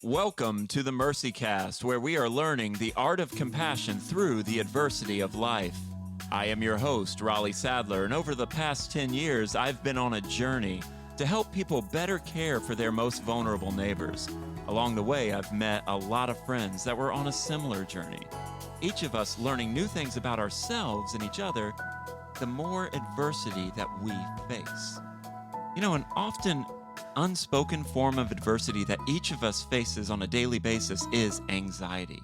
Welcome to the Mercy Cast, where we are learning the art of compassion through the adversity of life. I am your host, Raleigh Sadler, and over the past 10 years, I've been on a journey to help people better care for their most vulnerable neighbors. Along the way, I've met a lot of friends that were on a similar journey. Each of us learning new things about ourselves and each other, the more adversity that we face. An often unspoken form of adversity that each of us faces on a daily basis is anxiety.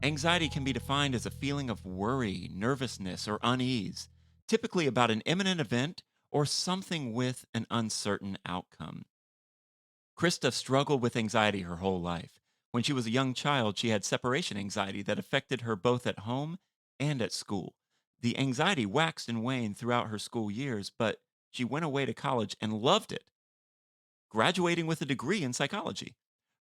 Anxiety can be defined as a feeling of worry, nervousness, or unease, typically about an imminent event or something with an uncertain outcome. Krista struggled with anxiety her whole life. When she was a young child, she had separation anxiety that affected her both at home and at school. The anxiety waxed and waned throughout her school years, but she went away to college and loved it, graduating with a degree in psychology.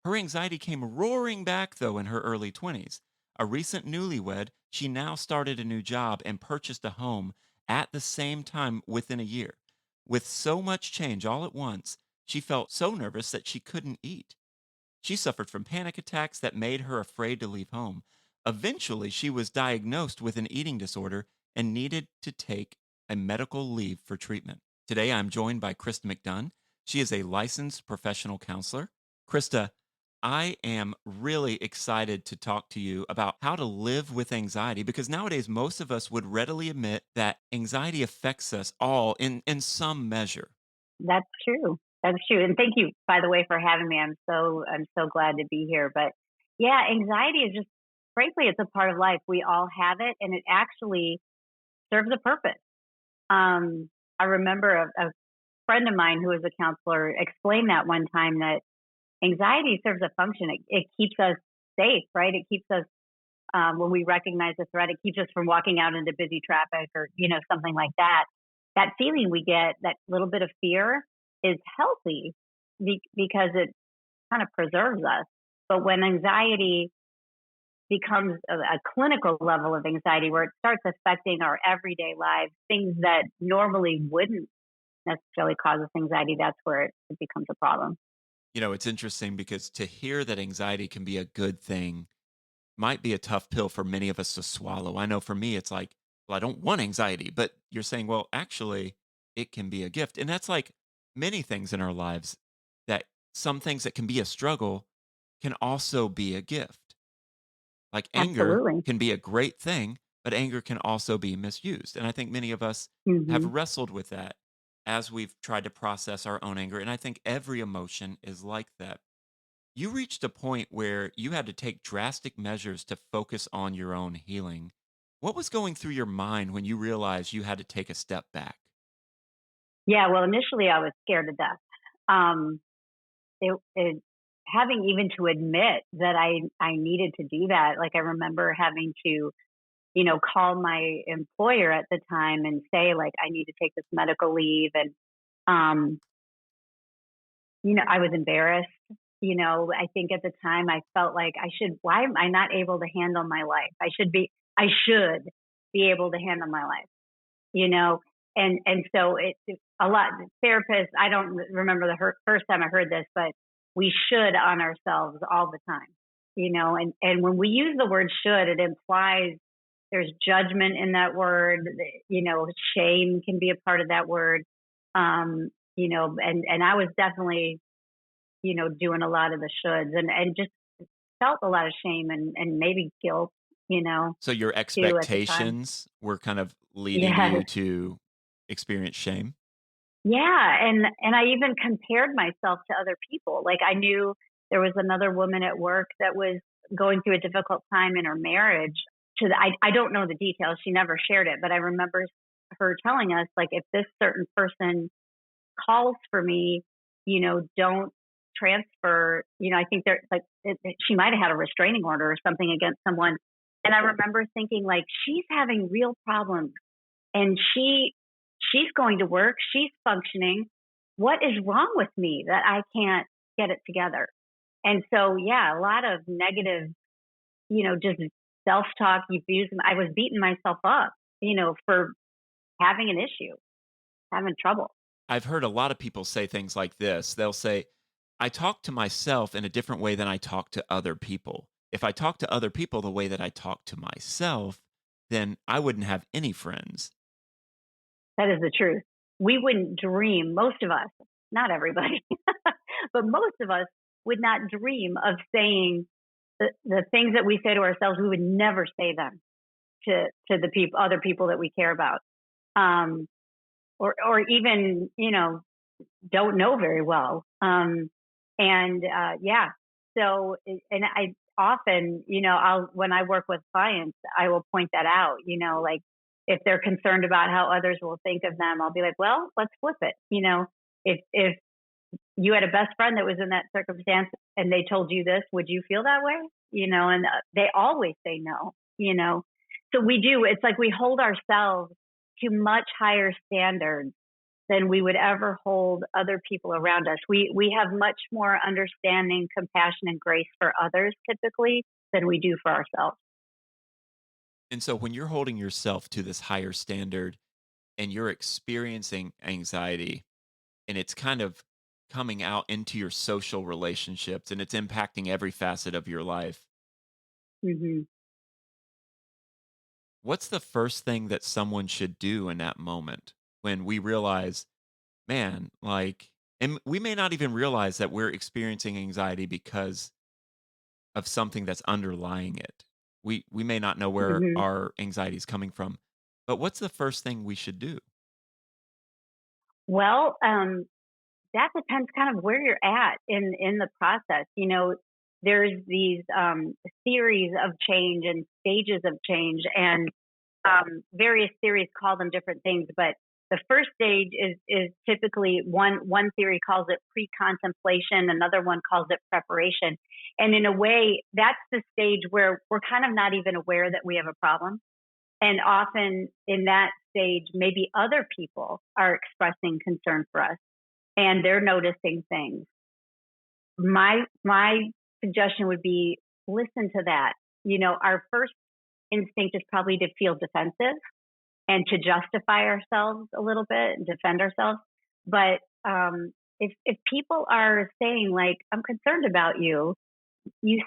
Her anxiety came roaring back, though, in her early 20s. A recent newlywed, she now started a new job and purchased a home at the same time within a year. With so much change all at once, she felt so nervous that she couldn't eat. She suffered from panic attacks that made her afraid to leave home. Eventually, she was diagnosed with an eating disorder and needed to take a medical leave for treatment. Today, I'm joined by Krista McDunn. She is a licensed professional counselor. Krista, I am really excited to talk to you about how to live with anxiety because nowadays most of us would readily admit that anxiety affects us all in some measure. That's true. That's true. And thank you, by the way, for having me. I'm so glad to be here. But yeah, anxiety is just frankly, it's a part of life. We all have it, and it actually serves a purpose. I remember a friend of mine who was a counselor explained that one time that anxiety serves a function. It keeps us safe, right? It keeps us when we recognize a threat. It keeps us from walking out into busy traffic or something like that. That feeling we get, that little bit of fear, is healthy because it kind of preserves us. But when anxiety becomes a clinical level of anxiety where it starts affecting our everyday lives, things that normally wouldn't necessarily cause us anxiety, that's where it becomes a problem. It's interesting because to hear that anxiety can be a good thing might be a tough pill for many of us to swallow. I know for me, it's like, well, I don't want anxiety, but you're saying, well, actually, it can be a gift. And that's like many things in our lives that some things that can be a struggle can also be a gift. Like anger Absolutely. can be a great thing, but anger can also be misused. And I think many of us have Hmm. wrestled with that as we've tried to process our own anger. And I think every emotion is like that. You reached a point where you had to take drastic measures to focus on your own healing. What was going through your mind when you realized you had to take a step back? Yeah, well, initially I was scared to death. Um, it having even to admit that I needed to do that. Like I remember having to, call my employer at the time and say like I need to take this medical leave, and um, I was embarrassed. I think at the time I felt like why am I not able to handle my life? I should be able to handle my life, you know? And so a lot, therapists, I don't remember the first time I heard this, but we should on ourselves all the time, and when we use the word should, it implies there's judgment in that word, shame can be a part of that word. And I was definitely doing a lot of the shoulds and just felt a lot of shame and maybe guilt, So your too at the time. expectations were kind of leading Yeah. you to experience shame? Yeah. And I even compared myself to other people. Like I knew there was another woman at work that was going through a difficult time in her marriage. I don't know the details. She never shared it, but I remember her telling us like, if this certain person calls for me, don't transfer. I think there like she might have had a restraining order or something against someone. And I remember thinking like she's having real problems and she's going to work, she's functioning. What is wrong with me that I can't get it together? And so yeah, a lot of negative, just self-talk, abuse. I was beating myself up, for having an issue, having trouble. I've heard a lot of people say things like this. They'll say, I talk to myself in a different way than I talk to other people. If I talk to other people the way that I talk to myself, then I wouldn't have any friends. That is the truth. We wouldn't dream, most of us, not everybody, but most of us would not dream of saying the things that we say to ourselves. We would never say them to the people, other people that we care about, um, or even don't know very well. And yeah, so and I often, I'll when I work with clients, I will point that out. Like if they're concerned about how others will think of them, I'll be like, well, let's flip it. If you had a best friend that was in that circumstance and they told you this, would you feel that way? And they always say no. So we do. It's like we hold ourselves to much higher standards than we would ever hold other people around us. We have much more understanding, compassion, and grace for others typically than we do for ourselves. And so when you're holding yourself to this higher standard and you're experiencing anxiety and it's kind of coming out into your social relationships and it's impacting every facet of your life, Hmm. what's the first thing that someone should do in that moment when we realize, man, like, and we may not even realize that we're experiencing anxiety because of something that's underlying it. We may not know where Hmm. our anxiety is coming from, but what's the first thing we should do? Well, that depends kind of where you're at in the process. There's these theories of change and stages of change, and various theories call them different things. But the first stage is typically one theory calls it pre-contemplation, another one calls it preparation. And in a way, that's the stage where we're kind of not even aware that we have a problem. And often in that stage, maybe other people are expressing concern for us and they're noticing things. My suggestion would be listen to that. Our first instinct is probably to feel defensive and to justify ourselves a little bit and defend ourselves. But if people are saying like, "I'm concerned about you," you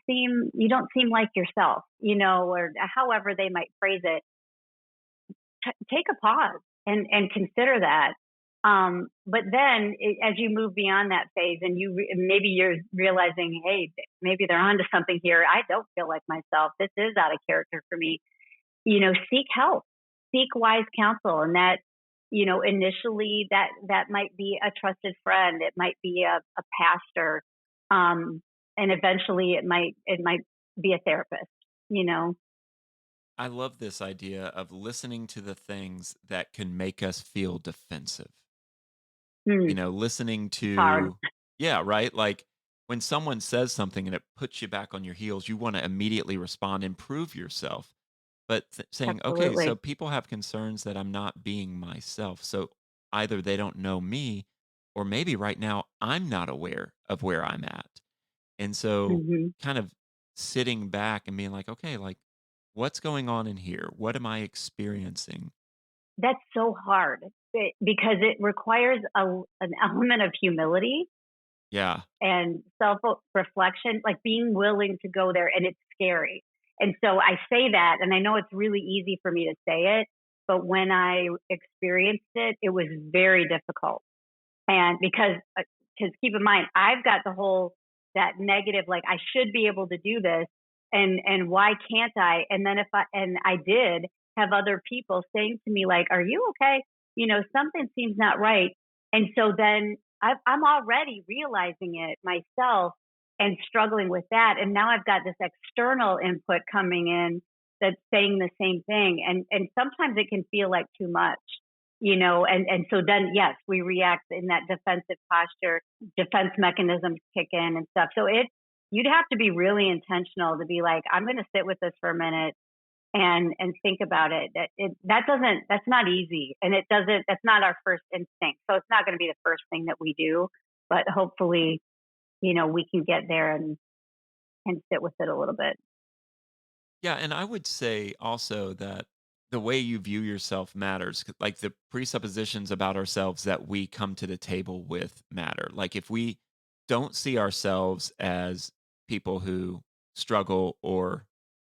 don't seem like yourself, or however they might phrase it, take a pause and consider that. But then as you move beyond that phase and maybe you're realizing, hey, maybe they're onto something here. I don't feel like myself. This is out of character for me. Seek help, seek wise counsel. And that, initially that might be a trusted friend. It might be a pastor. And eventually it might be a therapist, you know. I love this idea of listening to the things that can make us feel defensive. Hmm, Listening hard. to, yeah, right? Like when someone says something and it puts you back on your heels, you want to immediately respond, improve yourself. But saying, okay, so Absolutely. people have concerns that I'm not being myself. So either they don't know me, or maybe right now I'm not aware of where I'm at. And so Hmm. kind of sitting back and being like, okay, like what's going on in here? What am I experiencing? That's so hard because it requires an element of humility Yeah. and self reflection, like being willing to go there. And it's scary. And so I say that, and I know it's really easy for me to say it, but when I experienced it, it was very difficult. And because keep in mind, I've got the whole that negative, like I should be able to do this, and why can't I? And then if I did have other people saying to me like, "Are you okay? Something seems not right." And so then I'm already realizing it myself and struggling with that, and now I've got this external input coming in that's saying the same thing, and sometimes it can feel like too much. And so then yes, we react in that defensive posture, defense mechanisms kick in and stuff. So you'd have to be really intentional to be like, I'm going to sit with this for a minute and think about it. That's not easy, and that's not our first instinct. So it's not going to be the first thing that we do, but hopefully, we can get there and sit with it a little bit. Yeah, and I would say also that the way you view yourself matters. Like the presuppositions about ourselves that we come to the table with matter. Like if we don't see ourselves as people who struggle or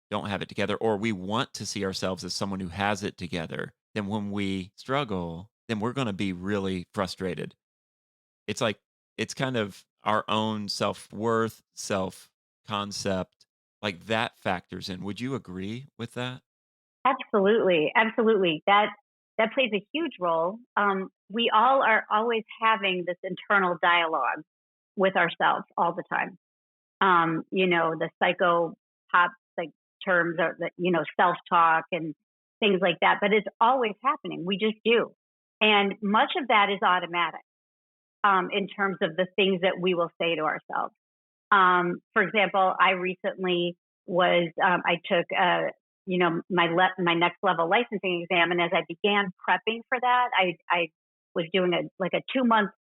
don't have it together, or we want to see ourselves as someone who has it together, then when we struggle, then we're going to be really frustrated. It's like, it's kind of our own self worth, self concept, like that factors in. Would you agree with that? Absolutely, absolutely. That plays a huge role. We all are always having this internal dialogue with ourselves all the time. The psycho pop like terms are the self talk and things like that. But it's always happening. We just do, and much of that is automatic in terms of the things that we will say to ourselves. For example, I recently I took my next level licensing exam, and as I began prepping for that, I was doing a 2 month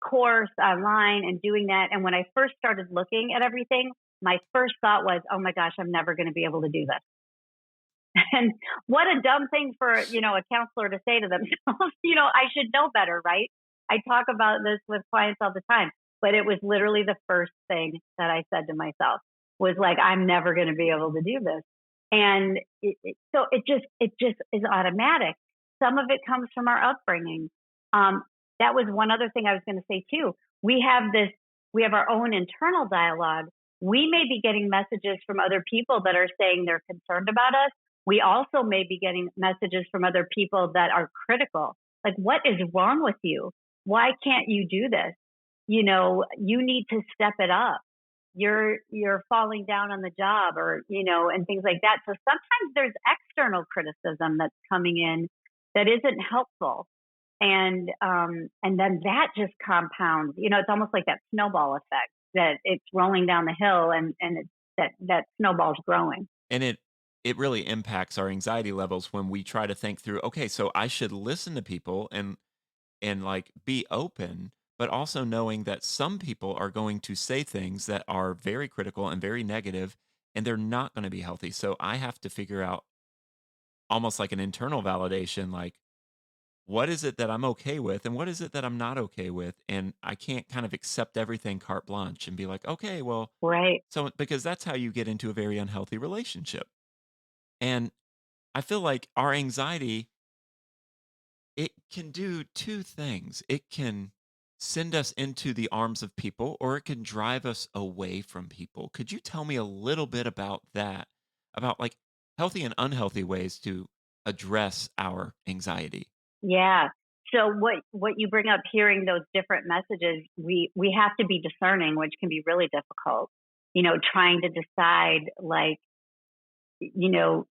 course online and doing that. And when I first started looking at everything, my first thought was, oh my gosh, I'm never going to be able to do this. And what a dumb thing for, a counselor to say to themselves. I should know better, right? I talk about this with clients all the time, but it was literally the first thing that I said to myself was like, I'm never going to be able to do this. And so it just is automatic. Some of it comes from our upbringing. That was one other thing I was going to say too. We have our own internal dialogue. We may be getting messages from other people that are saying they're concerned about us. We also may be getting messages from other people that are critical. Like, what is wrong with you? Why can't you do this? You need to step it up. You're falling down on the job, or and things like that. So sometimes there's external criticism that's coming in that isn't helpful. And then that just compounds. It's almost like that snowball effect, that it's rolling down the hill, and that snowball's growing. And it really impacts our anxiety levels when we try to think through, okay, so I should listen to people and like be open, but also knowing that some people are going to say things that are very critical and very negative, and they're not going to be healthy. So I have to figure out almost like an internal validation, like, what is it that I'm okay with and what is it that I'm not okay with? And I can't kind of accept everything carte blanche and be like, okay, well, Right. so because that's how you get into a very unhealthy relationship. And I feel like our anxiety, it can do two things. It can send us into the arms of people, or it can drive us away from people. Could you tell me a little bit about that? About like healthy and unhealthy ways to address our anxiety? Yeah. So what you bring up, hearing those different messages, we have to be discerning, which can be really difficult. Trying to decide, like, you know,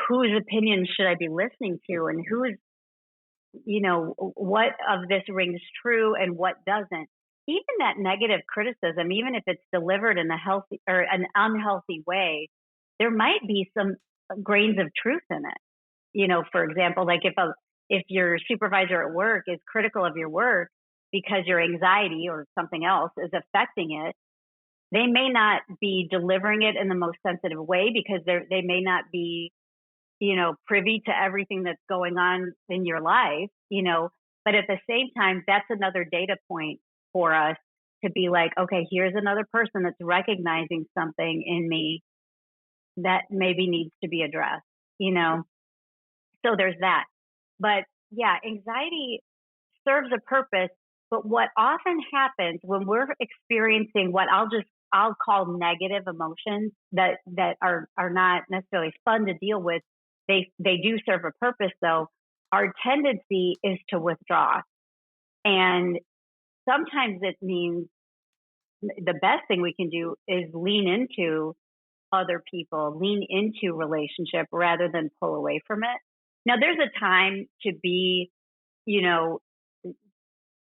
whose opinion should I be listening to, and what of this rings true and what doesn't. Even that negative criticism, even if it's delivered in a healthy or an unhealthy way, there might be some grains of truth in it. For example, like if your supervisor at work is critical of your work because your anxiety or something else is affecting it, they may not be delivering it in the most sensitive way because they may not be, privy to everything that's going on in your life, but at the same time, that's another data point for us to be like, okay, here's another person that's recognizing something in me that maybe needs to be addressed, you know? So there's that. But yeah, anxiety serves a purpose. But what often happens when we're experiencing what I'll call negative emotions that are not necessarily fun to deal with, they do serve a purpose though. Our tendency is to withdraw. And sometimes it means the best thing we can do is lean into other people, lean into relationship rather than pull away from it. Now, there's a time to be, you know,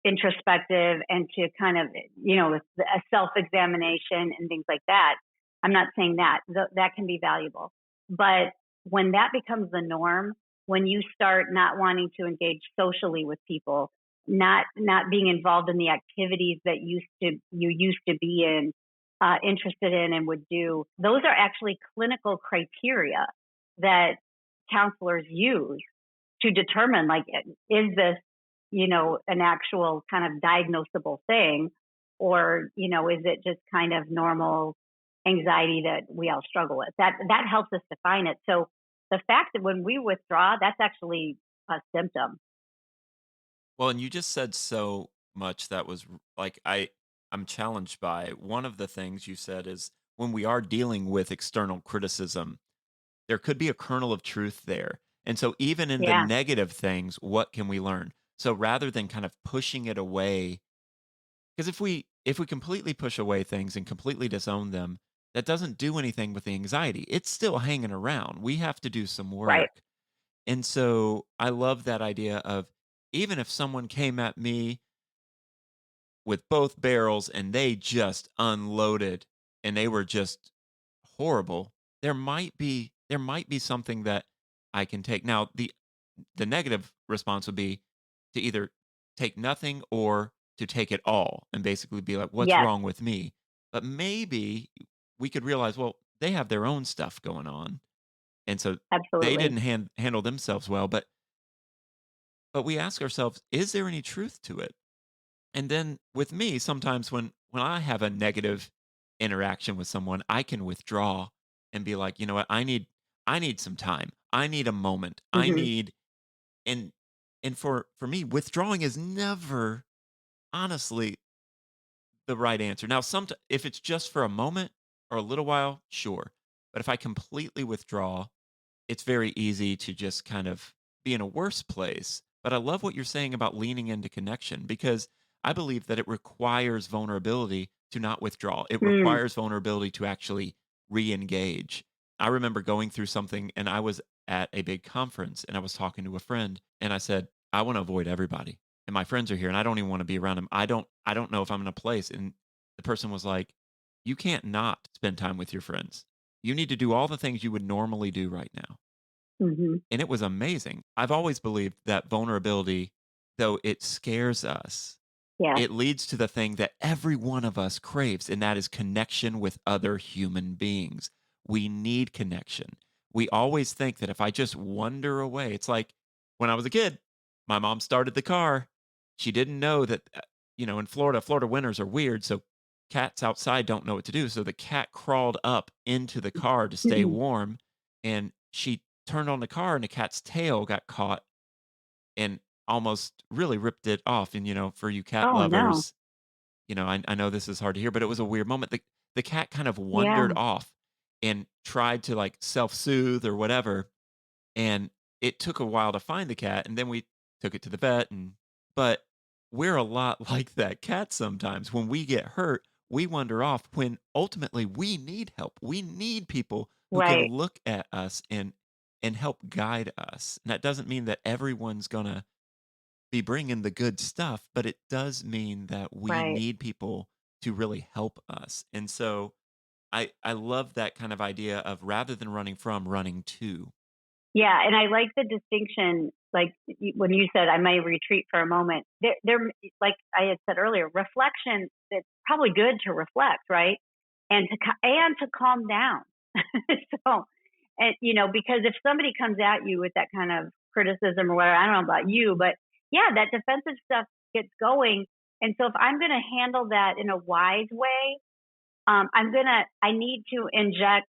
introspective and to kind of, a self-examination and things like that. I'm not saying that. That can be valuable. But when that becomes the norm, when you start not wanting to engage socially with people, not being involved in the activities that you used to be in, interested in and would do, those are actually clinical criteria that counselors use to determine, like, is this, an actual kind of diagnosable thing, or, is it just kind of normal anxiety that we all struggle with? That helps us define it. So the fact that when we withdraw, that's actually a symptom. Well, and you just said so much that was like I'm challenged by. One of the things you said is when we are dealing with external criticism, there could be a kernel of truth there. And so even in the Yeah, negative things, what can we learn? So rather than kind of pushing it away, because if we completely push away things and completely disown them, that doesn't do anything with the anxiety. It's still hanging around. We have to do some right. work. And so I love that idea of even if someone came at me with both barrels and they just unloaded and they were just horrible, there might be something that I can take. Now, the negative response would be to either take nothing or to take it all and basically be like, what's Yes, wrong with me? But maybe we could realize, well, they have their own stuff going on. And so they absolutely. didn't handle themselves well. But we ask ourselves, is there any truth to it? And then with me, sometimes when I have a negative interaction with someone, I can withdraw and be like, you know what, I need some time. I need a moment. I Hmm. need and for me, withdrawing is never honestly the right answer. Now, if it's just for a moment or a little while, sure. But if I completely withdraw, it's very easy to just kind of be in a worse place. But I love what you're saying about leaning into connection because I believe that it requires vulnerability to not withdraw. It Mm. requires vulnerability to actually re engage. I remember going through something and I was at a big conference and I was talking to a friend and I said, I want to avoid everybody. And my friends are here and I don't even want to be around them. I don't know if I'm in a place. And the person was like, you can't not spend time with your friends. You need to do all the things you would normally do right now. Hmm. And it was amazing. I've always believed that vulnerability, though it scares us, Yes, it leads to the thing that every one of us craves, and that is connection with other human beings. We need connection. We always think that if I just wander away, it's like when I was a kid, my mom started the car. She didn't know that, in Florida winters are weird. So cats outside don't know what to do. So the cat crawled up into the car to stay warm. And she turned on the car, and the cat's tail got caught and almost really ripped it off. And, for you cat oh no. lovers, I know this is hard to hear, but it was a weird moment. The cat kind of Yeah, wandered off and tried to like self-soothe or whatever. And it took a while to find the cat. And then we took it to the vet. But we're a lot like that cat sometimes. When we get hurt, we wander off when ultimately we need help. We need people who can right, look at us and help guide us. And that doesn't mean that everyone's going to be bringing the good stuff, but it does mean that we right. need people to really help us. And so I love that kind of idea of rather than running from, running to. Yeah, and I like the distinction, like when you said I may retreat for a moment. Like I had said earlier, reflection. It's probably good to reflect, right? And to calm down. So, and because if somebody comes at you with that kind of criticism or whatever, I don't know about you, but yeah, that defensive stuff gets going. And so if I'm going to handle that in a wise way, I need to inject,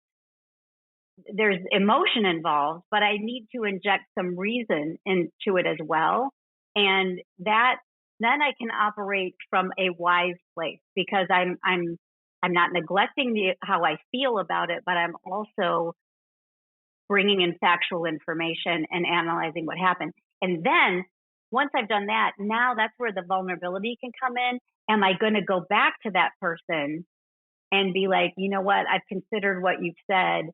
there's emotion involved, but I need to inject some reason into it as well. And that then I can operate from a wise place because I'm not neglecting how I feel about it, but I'm also bringing in factual information and analyzing what happened. And then once I've done that, now that's where the vulnerability can come in. Am I going to go back to that person and be like, you know what? I've considered what you've said.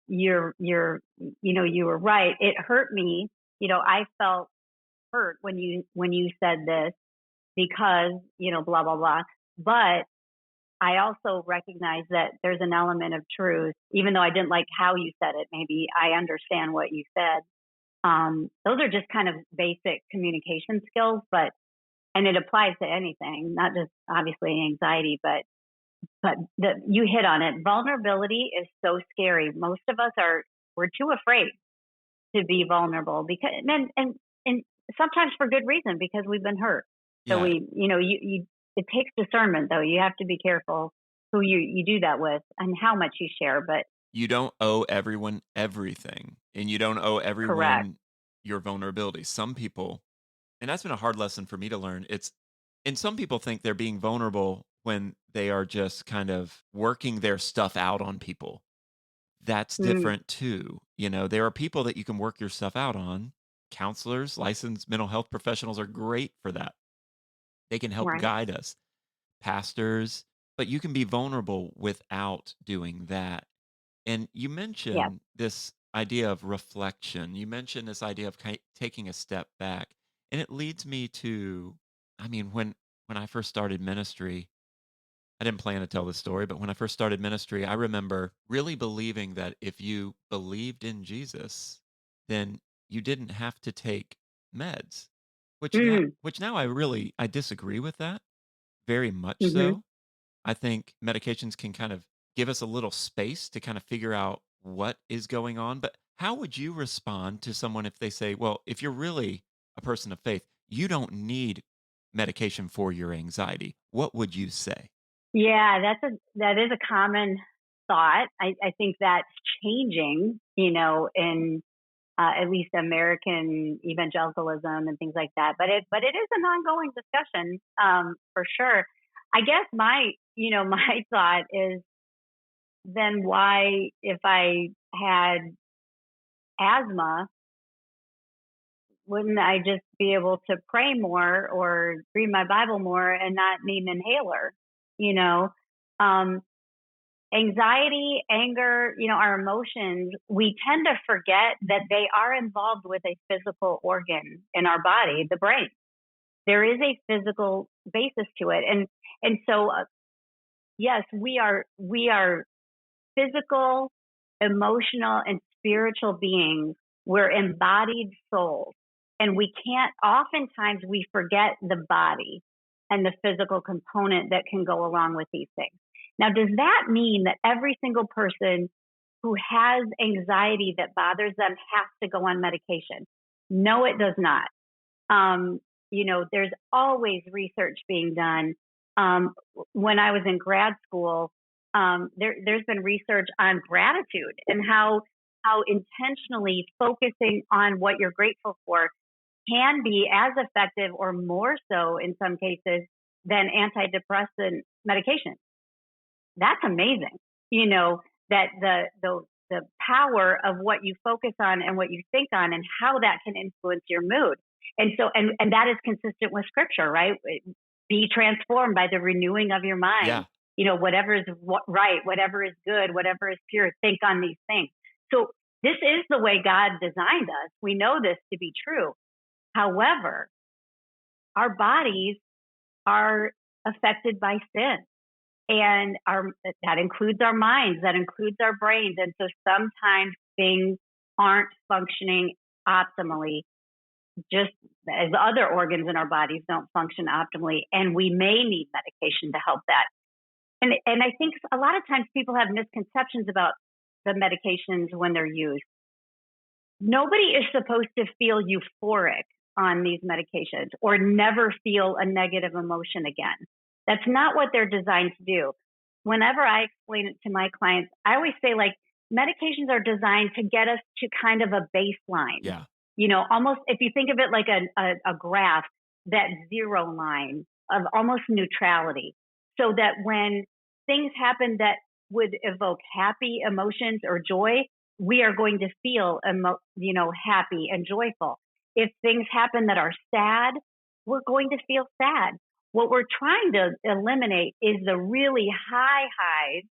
You were right. It hurt me. I felt hurt when you said this because, blah, blah, blah. But I also recognize that there's an element of truth, even though I didn't like how you said it. Maybe I understand what you said. Those are just kind of basic communication skills, and it applies to anything, not just obviously anxiety, but you hit on it. Vulnerability is so scary. Most of us we're too afraid to be vulnerable because and sometimes for good reason because we've been hurt. So Yeah. we, you it takes discernment, though. You have to be careful who you do that with and how much you share. But You don't owe everyone everything, and you don't owe correct. everyone your vulnerability. Some people, and that's been a hard lesson for me to learn. And some people think they're being vulnerable when they are just kind of working their stuff out on people. That's Mm, different too. There are people that you can work your stuff out on. Counselors, licensed mental health professionals are great for that. They can help right. guide us. Pastors, but you can be vulnerable without doing that. And you Yes. mentioned this idea of reflection. You mentioned this idea of taking a step back. And it leads me to, I mean, when I first started ministry, I didn't plan to tell this story, but when I first started ministry, I remember really believing that if you believed in Jesus, then you didn't have to take meds. Mm, Which now I disagree with that very much hmm. so. I think medications can kind of give us a little space to kind of figure out what is going on. But how would you respond to someone if they say, well, if you're really a person of faith, you don't need medication for your anxiety? What would you say? Yeah, that is a common thought. I think that's changing, in at least American evangelicalism and things like that. But it is an ongoing discussion, for sure. I guess my my thought is, then why, if I had asthma, wouldn't I just be able to pray more or read my Bible more and not need an inhaler? You know, um, Anxiety, anger, our emotions, we tend to forget that they are involved with a physical organ in our body, the brain. There is a physical basis to it, and so yes, we are physical, emotional, and spiritual beings. We're embodied souls. And we can't, oftentimes, we forget the body and the physical component that can go along with these things. Now, does that mean that every single person who has anxiety that bothers them has to go on medication? No, it does not. There's always research being done. When I was in grad school, there's been research on gratitude and how intentionally focusing on what you're grateful for can be as effective or more so in some cases than antidepressant medication. That's amazing. That the power of what you focus on and what you think on and how that can influence your mood. And that is consistent with scripture, right? Be transformed by the renewing of your mind. Yeah. Whatever is right, whatever is good, whatever is pure, think on these things. So this is the way God designed us. We know this to be true. However, our bodies are affected by sin, and that includes our minds, that includes our brains. And so sometimes things aren't functioning optimally, just as other organs in our bodies don't function optimally, and we may need medication to help that. And I think a lot of times people have misconceptions about the medications when they're used. Nobody is supposed to feel euphoric on these medications or never feel a negative emotion again. That's not what they're designed to do. Whenever I explain it to my clients, I always say, like, medications are designed to get us to kind of a baseline. Yeah. Almost, if you think of it like a graph, that zero line of almost neutrality, so that when things happen that would evoke happy emotions or joy, we are going to feel, happy and joyful. If things happen that are sad, we're going to feel sad. What we're trying to eliminate is the really high highs,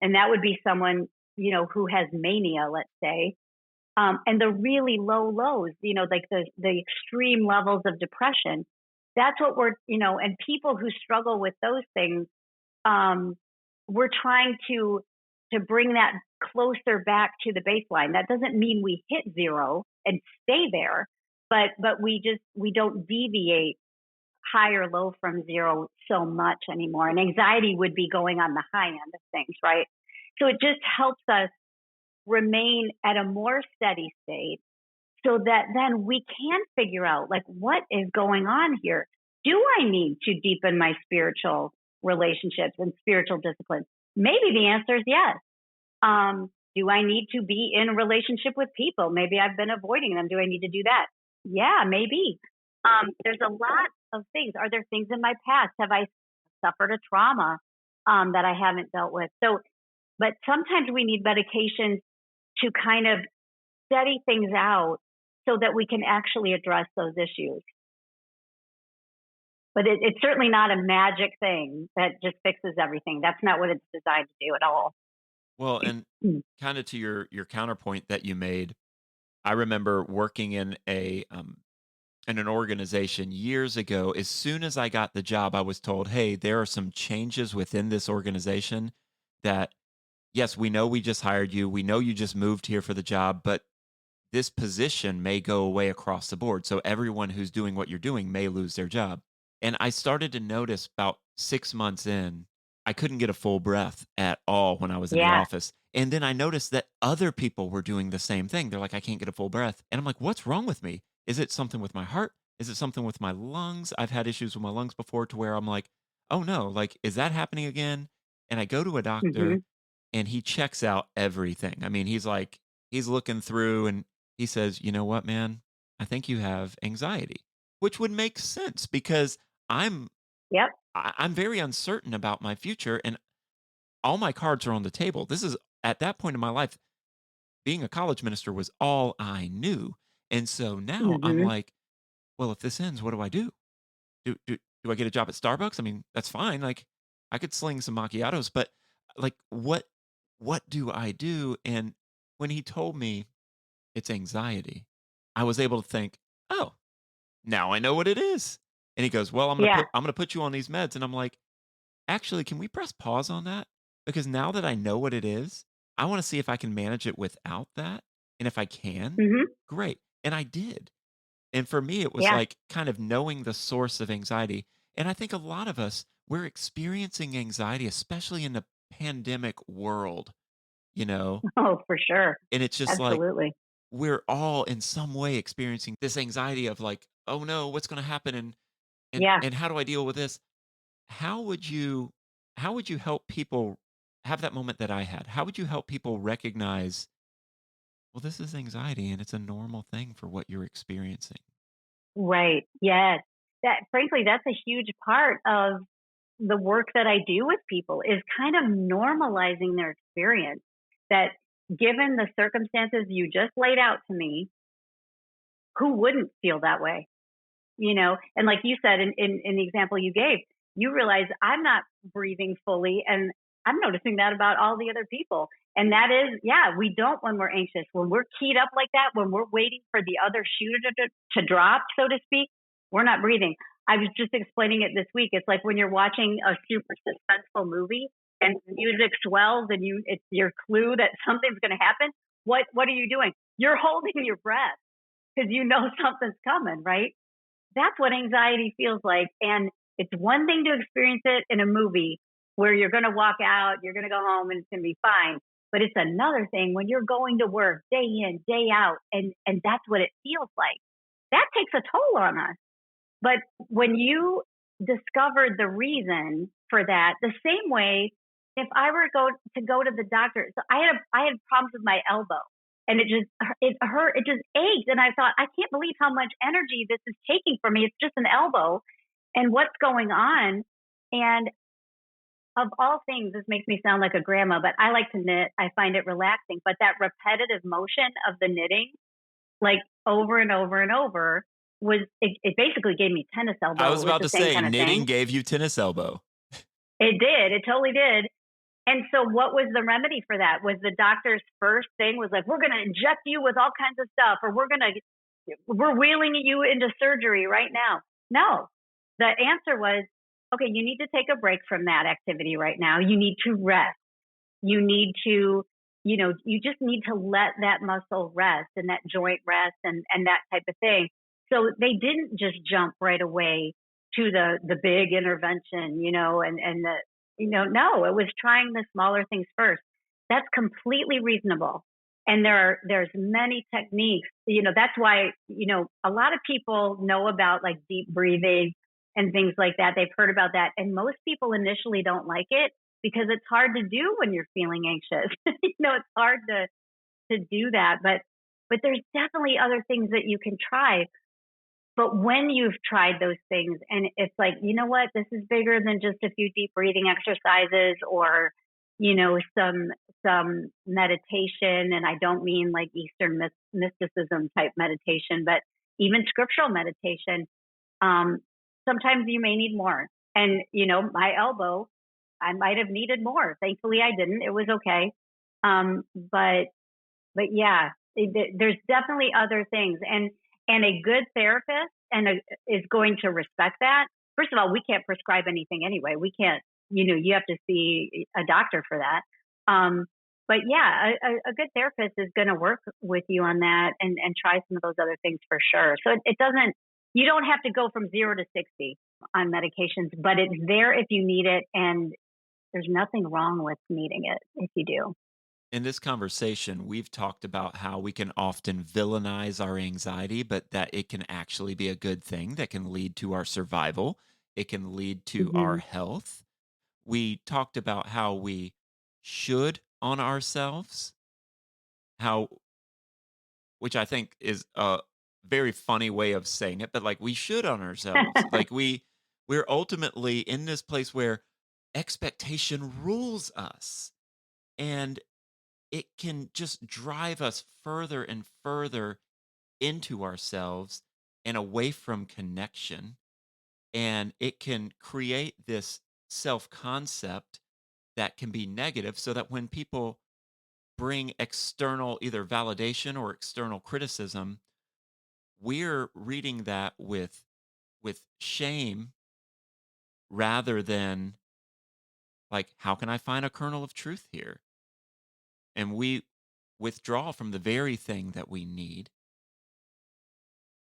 and that would be someone, who has mania, let's say, and the really low lows, like the extreme levels of depression. That's what and people who struggle with those things, we're trying to bring that closer back to the baseline. That doesn't mean we hit zero and stay there, but we don't deviate high or low from zero so much anymore. And anxiety would be going on the high end of things, right? So it just helps us remain at a more steady state so that then we can figure out, like, what is going on here. Do I need to deepen my spiritual relationships and spiritual disciplines? Maybe the answer is yes. Do I need to be in a relationship with people? Maybe I've been avoiding them. Do I need to do that? Yeah, maybe. There's a lot of things. Are there things in my past? Have I suffered a trauma that I haven't dealt with? So, but sometimes we need medications to kind of steady things out so that we can actually address those issues. But it's certainly not a magic thing that just fixes everything. That's not what it's designed to do at all. Well, and kind of to your counterpoint that you made, I remember working in an organization years ago. As soon as I got the job, I was told, "Hey, there are some changes within this organization that yes, we know we just hired you. We know you just moved here for the job, but this position may go away across the board. So everyone who's doing what you're doing may lose their job." And I started to notice about 6 months in, I couldn't get a full breath at all when I was in the Yeah. office. And then I noticed that other people were doing the same thing. They're like, I can't get a full breath. And I'm like, what's wrong with me? Is it something with my heart? Is it something with my lungs? I've had issues with my lungs before to where I'm like, oh no, like, is that happening again? And I go to a doctor Hmm. and he checks out everything. I mean, he's like, he's looking through and he says, you know what, man? I think you have anxiety, which would make sense because I'm Yep. I'm very uncertain about my future and all my cards are on the table. This is at that point in my life, being a college minister was all I knew. And so now I'm Hmm. like, well, if this ends, what do I do? Do I get a job at Starbucks? I mean, that's fine. Like I could sling some macchiatos, but like what do I do? And when he told me it's anxiety, I was able to think, oh, now I know what it is. And he goes, well, Yeah. I'm gonna put you on these meds. And I'm like, actually, can we press pause on that? Because now that I know what it is, I want to see if I can manage it without that. And if I can, Hmm. great. And I did. And for me, it was Yeah. like kind of knowing the source of anxiety. And I think a lot of us, we're experiencing anxiety, especially in the pandemic world, you know? Oh, for sure. And it's just like Absolutely. we're all in some way experiencing this anxiety of like, oh no, what's going to happen? Yeah. And how do I deal with this? How would you how would you help people have that moment that I had? How would you help people recognize, well, this is anxiety and it's a normal thing for what you're experiencing? Right. Yes. That frankly, that's a huge part of the work that I do with people is kind of normalizing their experience that given the circumstances you just laid out to me, who wouldn't feel that way? And like you said in the example you gave, you realize I'm not breathing fully and I'm noticing that about all the other people. And that is, yeah, we don't when we're anxious, when we're keyed up like that, when we're waiting for the other shoe to drop, so to speak, we're not breathing. I was just explaining it this week. It's like when you're watching a super suspenseful movie and the music swells and it's your clue that something's going to happen. What are you doing? You're holding your breath because you know something's coming, right? That's what anxiety feels like. And it's one thing to experience it in a movie where you're going to walk out, you're going to go home, and it's going to be fine. But it's another thing when you're going to work day in, day out, and that's what it feels like. That takes a toll on us. But when you discovered the reason for that, the same way, if I were to go to the doctor, so I had problems with my elbow, and it hurt, it just ached, and I thought I can't believe how much energy this is taking from me. It's just an elbow, and what's going on? And of all things, this makes me sound like a grandma, but I like to knit. I find it relaxing, but that repetitive motion of the knitting, like over and over and over, it basically gave me tennis I elbow. was It was about the to same say kind of knitting thing. gave you tennis elbow. It did. It totally did. And so what was the remedy for that? Was the doctor's first thing was like, we're going to inject you with all kinds of stuff, or we're wheeling you into surgery right now. No, the answer was, okay, you need to take a break from that activity right now. You need to rest. You need to, you just need to let that muscle rest and that joint rest and that type of thing. So they didn't just jump right away to the big intervention, and the, no, it was trying the smaller things first. That's completely reasonable. And there's many techniques, that's why, a lot of people know about like deep breathing, and things like that. They've heard about that. And most people initially don't like it because it's hard to do when you're feeling anxious. It's hard to do that. But there's definitely other things that you can try. But when you've tried those things and it's like, you know what, this is bigger than just a few deep breathing exercises or, some meditation. And I don't mean like Eastern mysticism type meditation, but even scriptural meditation. Sometimes you may need more. And, my elbow, I might have needed more. Thankfully, I didn't. It was okay. But yeah, there's definitely other things. And a good therapist is going to respect that. First of all, we can't prescribe anything anyway. We can't, you have to see a doctor for that. But yeah, a good therapist is going to work with you on that and try some of those other things for sure. So it doesn't, you don't have to go from 0 to 60 on medications, but it's there if you need it. And there's nothing wrong with needing it if you do. In this conversation, we've talked about how we can often villainize our anxiety, but that it can actually be a good thing that can lead to our survival. It can lead to our Hmm. health. We talked about how we should on ourselves, how which I think is a very funny way of saying it, but like we should on ourselves. Like we're ultimately in this place where expectation rules us. And it can just drive us further and further into ourselves and away from connection. And it can create this self concept that can be negative so that when people bring external either validation or external criticism, we're reading that with shame rather than like, how can I find a kernel of truth here? And we withdraw from the very thing that we need.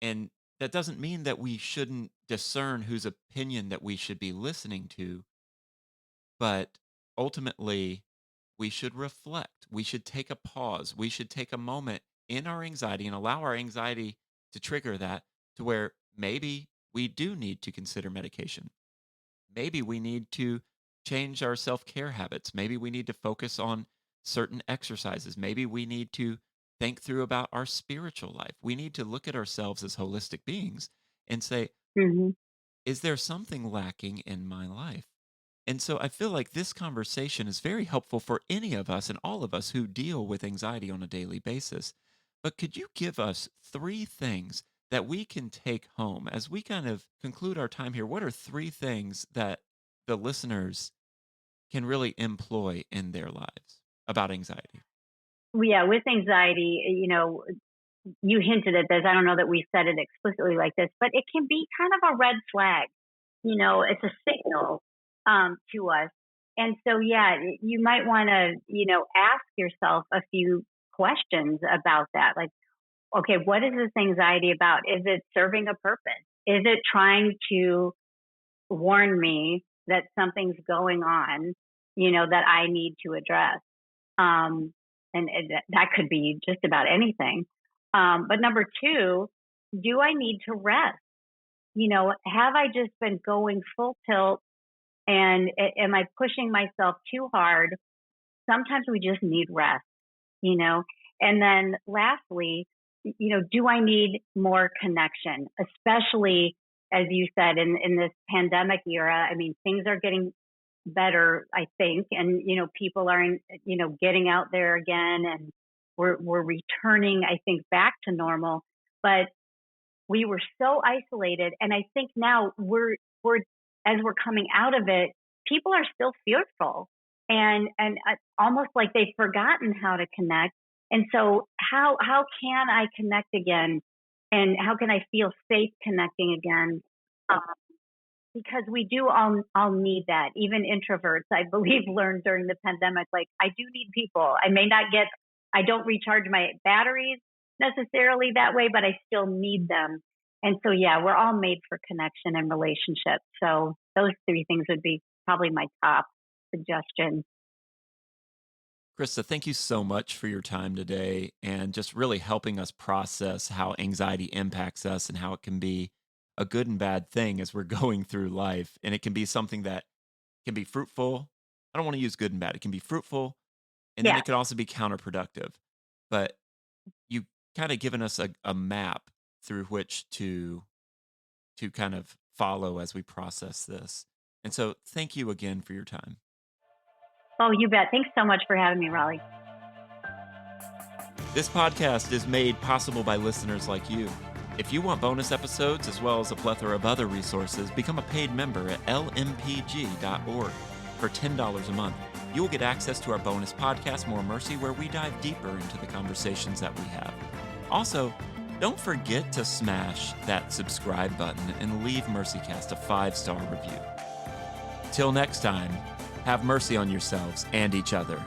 And that doesn't mean that we shouldn't discern whose opinion that we should be listening to, but ultimately, we should reflect. We should take a pause. We should take a moment in our anxiety and allow our anxiety to trigger that to where maybe we do need to consider medication. Maybe we need to change our self care habits. Maybe we need to focus on certain exercises. Maybe we need to think through about our spiritual life. We need to look at ourselves as holistic beings and say, Hmm. is there something lacking in my life? And so I feel like this conversation is very helpful for any of us and all of us who deal with anxiety on a daily basis. But could you give us three things that we can take home as we kind of conclude our time here? What are three things that the listeners can really employ in their lives about anxiety? Well, yeah, with anxiety, you hinted at this. I don't know that we said it explicitly like this, but it can be kind of a red flag. It's a signal to us. And so, yeah, you might want to, ask yourself a few questions about that. Like, okay, what is this anxiety about? Is it serving a purpose? Is it trying to warn me that something's going on, that I need to address? And that could be just about anything. But number two, do I need to rest? Have I just been going full tilt and am I pushing myself too hard? Sometimes we just need rest, you know? And then lastly, do I need more connection, especially as you said in this pandemic era? I mean, things are getting better, I think, and people are getting out there again, and we're returning, I think, back to normal. But we were so isolated, and I think now we're as we're coming out of it, people are still fearful, and almost like they've forgotten how to connect. And so how can I connect again, and how can I feel safe connecting again? Um, because we do all need that. Even introverts, I believe, learned during the pandemic, like, I do need people. I don't recharge my batteries necessarily that way, but I still need them. And so, yeah, we're all made for connection and relationship. So those three things would be probably my top suggestions. Krista, thank you so much for your time today and just really helping us process how anxiety impacts us and how it can be a good and bad thing as we're going through life. And it can be something that can be fruitful. I don't want to use good and bad. It can be fruitful, and then Yeah. it can also be counterproductive. But you kind of given us a map through which to kind of follow as we process this. And so thank you again for your time. Oh, you bet. Thanks so much for having me, Raleigh. This podcast is made possible by listeners like you. If you want bonus episodes as well as a plethora of other resources, become a paid member at lmpg.org for $10 a month. You will get access to our bonus podcast, More Mercy, where we dive deeper into the conversations that we have. Also, don't forget to smash that subscribe button and leave MercyCast a 5-star review. Till next time, have mercy on yourselves and each other.